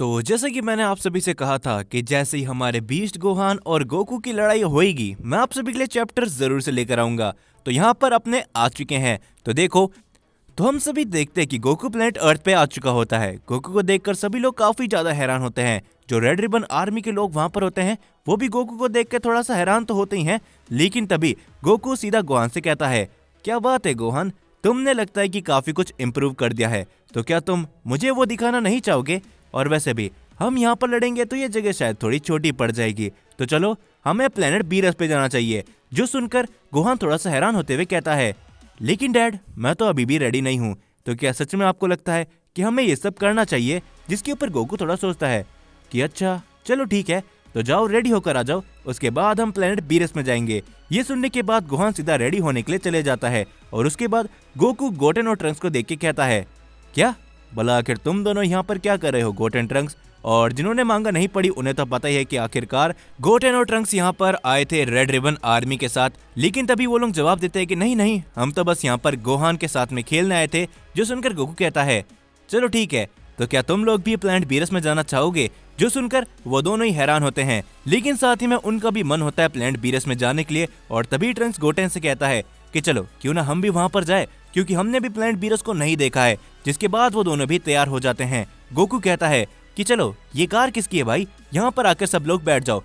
तो जैसे कि मैंने आप सभी से कहा था कि जैसे ही हमारे बीस्ट गोहान और गोकू की लड़ाई होएगी मैं आप सभी के लिए चैप्टर जरूर से लेकर आऊंगा। तो यहाँ पर अपने आ चुके हैं। तो देखो, तो हम सभी देखते हैं कि गोकू प्लेनेट अर्थ पे आ चुका होता है। गोकू को देखकर सभी लोग काफी ज्यादा हैरान होते हैं। जो रेड रिबन आर्मी के लोग वहां पर होते हैं वो भी गोकू को देखकर थोड़ा सा हैरान तो होते ही हैं। लेकिन तभी गोकू सीधा गोहान से कहता है, क्या बात है गोहान, तुमने लगता है कि काफी कुछ इम्प्रूव कर दिया है, तो क्या तुम मुझे वो दिखाना नहीं चाहोगे? और वैसे भी हम यहाँ पर लड़ेंगे तो ये जगह शायद थोड़ी छोटी पड़ जाएगी, तो चलो हमें प्लेनेट बीरस पे जाना चाहिए। जो सुनकर गोहान थोड़ा सा हैरान होते हुए कहता है, लेकिन डैड मैं तो अभी भी रेडी नहीं हूँ, तो क्या सच में आपको लगता है कि हमें ये सब करना चाहिए? जिसके ऊपर गोकू थोड़ा सोचता है कि अच्छा चलो ठीक है, तो जाओ रेडी होकर आ जाओ, उसके बाद हम प्लेनेट बीरस में जाएंगे। ये सुनने के बाद गोहान सीधा रेडी होने के लिए चले जाता है और उसके बाद गोकू गोटेन और ट्रंक्स को देख के कहता है, क्या भला आखिर तुम दोनों यहाँ पर क्या कर रहे हो गोटेन ट्रंक्स? और जिन्होंने मांगा नहीं पढ़ी उन्हें तो पता ही है कि आखिरकार गोटेन और ट्रंक्स यहाँ पर आए थे रेड रिबन आर्मी के साथ। लेकिन तभी वो लोग जवाब देते हैं कि नहीं नहीं, हम तो बस यहाँ पर गोहान के साथ में खेलने आए थे। जो सुनकर गोकू कहता है, चलो ठीक है, तो क्या तुम लोग भी प्लेनेट बीरस में जाना चाहोगे? जो सुनकर वो दोनों ही हैरान होते हैं, लेकिन साथ ही में उनका भी मन होता है प्लेनेट बीरस में जाने के लिए। और तभी ट्रंक्स गोटेन से कहता है कि चलो क्यों ना हम भी वहां पर जाए, क्योंकि हमने भी प्लेनेट बीरस को नहीं देखा है। जिसके बाद वो दोनों भी तैयार हो जाते हैं। गोकू कहता है कि चलो ये कार किसकी है भाई, यहाँ पर आकर सब लोग बैठ जाओ,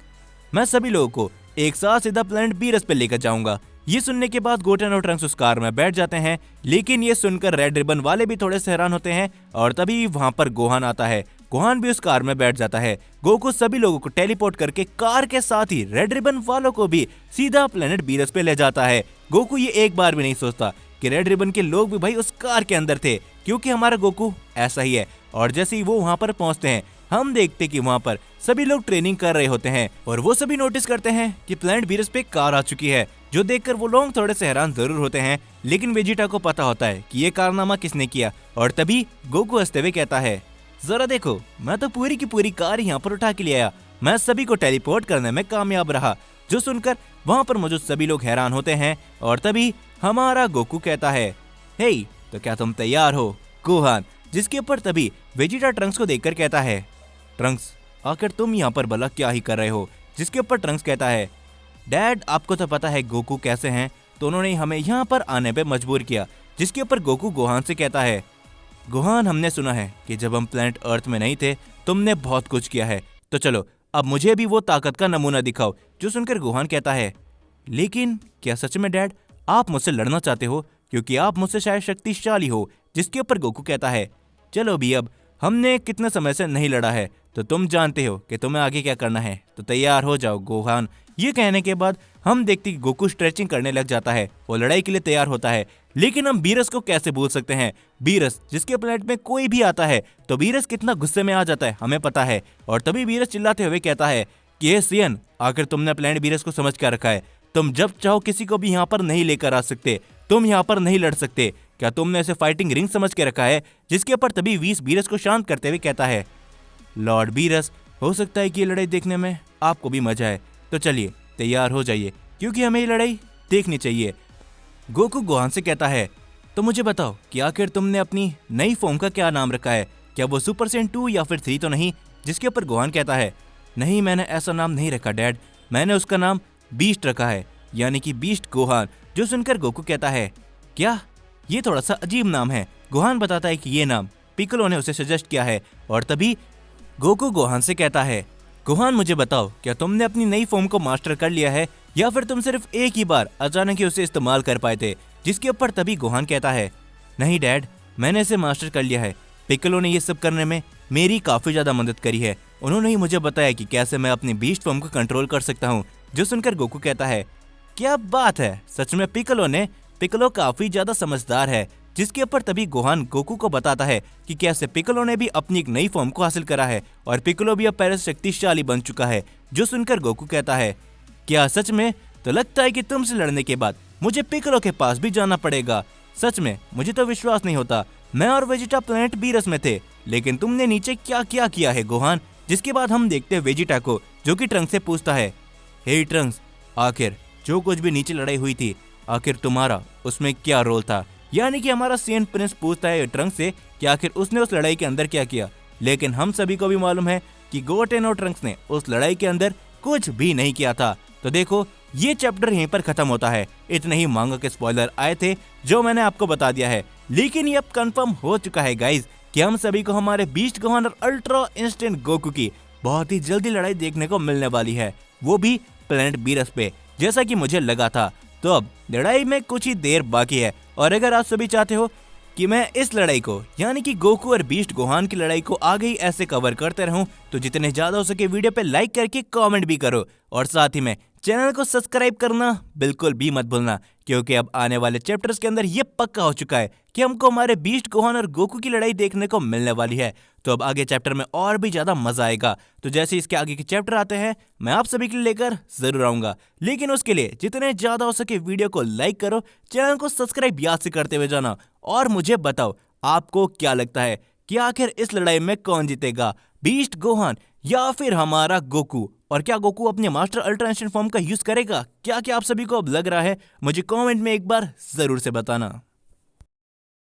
मैं सभी लोगों को एक साथ सीधा प्लेनेट बीरस पे लेकर जाऊंगा। ये सुनने के बाद गोटेन और ट्रंक्स उस कार में बैठ जाते हैं। लेकिन ये सुनकर रेड रिबन वाले भी थोड़े से हैरान होते हैं और तभी वहां पर गोहान आता है। गोहान भी उस कार में बैठ जाता है। गोकू सभी लोगों को टेलीपोर्ट करके कार के साथ ही रेड रिबन वालों को भी सीधा प्लेनेट बीरस पे ले जाता है। गोकू ये एक बार भी नहीं सोचता कि रेड रिबन के लोग भी भाई उस कार के अंदर थे, क्योंकि हमारा गोकू ऐसा ही है। और जैसे ही वो वहां पर पहुंचते हैं हम देखते कि वहां पर सभी लोग ट्रेनिंग कर रहे होते हैं और वो सभी नोटिस करते हैं कि प्लेनेट बीरस पे कार आ चुकी है। जो देखकर वो लोग थोड़े से हैरान जरूर होते हैं, लेकिन वेजिटा को पता होता है कि ये कारनामा किसने किया। और तभी गोकू हंसते हुए कहता है, जरा देखो, मैं तो पूरी की पूरी कार यहाँ पर उठा के ले आया, मैं सभी को टेलीपोर्ट करने में कामयाब रहा। जो सुनकर वहां पर मौजूद सभी लोग हैरान होते हैं और तभी हमारा गोकू कहता है, हे तो क्या तुम तैयार हो गोहान? जिसके ऊपर तभी वेजिटा ट्रंक्स को देखकर कहता है, ट्रंक्स आखिर तुम यहाँ पर भला क्या ही कर रहे हो? जिसके ऊपर ट्रंक्स कहता है, डैड आपको तो पता है गोकू कैसे हैं, तो उन्होंने हमें यहाँ पर आने पे मजबूर किया। जिसके ऊपर गोकू गोहान से कहता है, गोहान हमने सुना है कि जब हम प्लेनेट अर्थ में नहीं थे तुमने बहुत कुछ किया है, तो चलो अब मुझे भी वो ताकत का नमूना दिखाओ। जो सुनकर गोहान कहता है, लेकिन क्या सच में डैड आप मुझसे लड़ना चाहते हो? क्योंकि आप मुझसे शायद शक्तिशाली हो। जिसके ऊपर गोकू कहता है, चलो भी अब हमने कितने समय से नहीं लड़ा है, तो तुम जानते हो कि तुम्हें आगे क्या करना है, तो तैयार हो जाओ गोहान। ये कहने के बाद हम देखते कि गोकू स्ट्रेचिंग करने लग जाता है, वो लड़ाई के लिए तैयार होता है। लेकिन हम बीरस को कैसे भूल सकते हैं? बीरस जिसके प्लेनेट में कोई भी आता है तो बीरस कितना गुस्से में आ जाता है हमें पता है। और तभी बीरस चिल्लाते हुए कहता है कि ये सियन, आखिर तुमने प्लेनेट बीरस को समझ क्या रखा है? तुम जब चाहो किसी को भी यहाँ पर नहीं लेकर आ सकते, तुम यहाँ पर नहीं लड़ सकते। क्या तुमने इसे फाइटिंग रिंग समझ के रखा है? जिसके ऊपर तभी वीस बीरस को शांत करते हुए कहता है, लॉर्ड बीरस हो सकता है कि ये लड़ाई देखने में आपको भी मजा आए, तो चलिए तैयार हो जाइए, क्योंकि हमें ये लड़ाई देखनी चाहिए। गोकू गोहान से कहता है, तो मुझे बताओ कि आखिर तुमने अपनी नई फॉर्म का क्या नाम रखा है? क्या वो सुपर सेन 2 या फिर 3 तो नहीं? जिसके ऊपर गोहान कहता है, नहीं मैंने ऐसा नाम नहीं रखा डैड, मैंने उसका नाम बीस्ट रखा है, यानी कि बीस्ट गोहान। जो सुनकर गोकू कहता है, क्या ये थोड़ा सा अजीब नाम है। गोहान बताता है कि ये नाम पिक्कोलो ने उसे सजेस्ट किया है। और तभी गोकू गोहान से कहता है, गोहान मुझे बताओ क्या तुमने अपनी नई फॉर्म को मास्टर कर लिया है या फिर तुम सिर्फ एक ही बार अचानक ही उसे इस्तेमाल कर पाए थे? जिसके ऊपर तभी गोहान कहता है, नहीं डैड मैंने इसे मास्टर कर लिया है, पिक्कोलो ने ये सब करने में मेरी काफी ज्यादा मदद करी है, उन्होंने ही मुझे बताया कि कैसे मैं अपनी बीस्ट फॉर्म को कंट्रोल कर सकता हूँ। जो सुनकर गोकू कहता है, क्या बात है, सच में पिक्कोलो काफी ज्यादा समझदार है। जिसके ऊपर तभी गोहान गोकू को बताता है कि कैसे पिक्कोलो ने भी अपनी एक नई फॉर्म को हासिल करा है और पिक्कोलो भी अब पहले से शक्तिशाली बन चुका है। जो सुनकर गोकू कहता है, क्या सच में? तो लगता है कि तुमसे लड़ने के बाद मुझे पिक्कोलो के पास भी जाना पड़ेगा। सच में मुझे तो विश्वास नहीं होता, मैं और वेजिटा प्लेनेट बीरस में थे, लेकिन तुमने नीचे क्या क्या किया है गोहान? जिसके बाद हम देखते हैं वेजिटा को, जो कि ट्रंक्स से पूछता है, हे ट्रंक्स आखिर जो कुछ भी नीचे लड़ाई हुई थी आखिर तुम्हारा उसमें क्या रोल था? यानी कि हमारा सीएन प्रिंस पूछता है ट्रंक्स से कि आखिर उसने उस लड़ाई के अंदर क्या किया। लेकिन हम सभी को भी मालूम है कि गोटेन और ट्रंक्स ने उस लड़ाई के अंदर कुछ भी नहीं किया था। तो देखो ये चैप्टर यहीं पर खत्म होता है। इतने ही मांगा के स्पॉइलर आए थे जो मैंने आपको बता दिया है, लेकिन ये अब कंफर्म हो चुका है गाइज कि हम सभी को हमारे बीस्ट गोहान और अल्ट्रा इंस्टेंट गोकू की बहुत ही जल्दी लड़ाई देखने को मिलने वाली है, वो भी प्लेनेट बीरस पे, जैसा कि मुझे लगा था। तो अब लड़ाई में कुछ ही देर बाकी है और अगर आप सभी चाहते हो कि मैं इस लड़ाई को यानी कि गोकू और बीस्ट गोहान की लड़ाई को आगे ही ऐसे कवर करते रहूं, तो जितने ज्यादा हो सके वीडियो पे लाइक करके कमेंट भी करो और साथ ही में चैनल को सब्सक्राइब करना बिल्कुल भी मत भूलना, क्योंकि अब आने वाले चैप्टर्स के अंदर ये पक्का हो चुका है कि हमको हमारे बीस्ट गोहान और गोकू की लड़ाई देखने को मिलने वाली है। तो अब आगे चैप्टर में और भी ज्यादा मजा आएगा। तो जैसे इसके आगे के चैप्टर आते हैं मैं आप सभी के लिए लेकर जरूर आऊंगा, लेकिन उसके लिए जितने ज्यादा हो सके वीडियो को लाइक करो, चैनल को सब्सक्राइब याद से करते हुए जाना और मुझे बताओ आपको क्या लगता है कि आखिर इस लड़ाई में कौन जीतेगा, बीस्ट गोहान या फिर हमारा गोकू, और क्या गोकू अपने मास्टर अल्ट्रा इंस्टेंट फॉर्म का यूज करेगा? क्या क्या आप सभी को अब लग रहा है मुझे कमेंट में एक बार जरूर से बताना।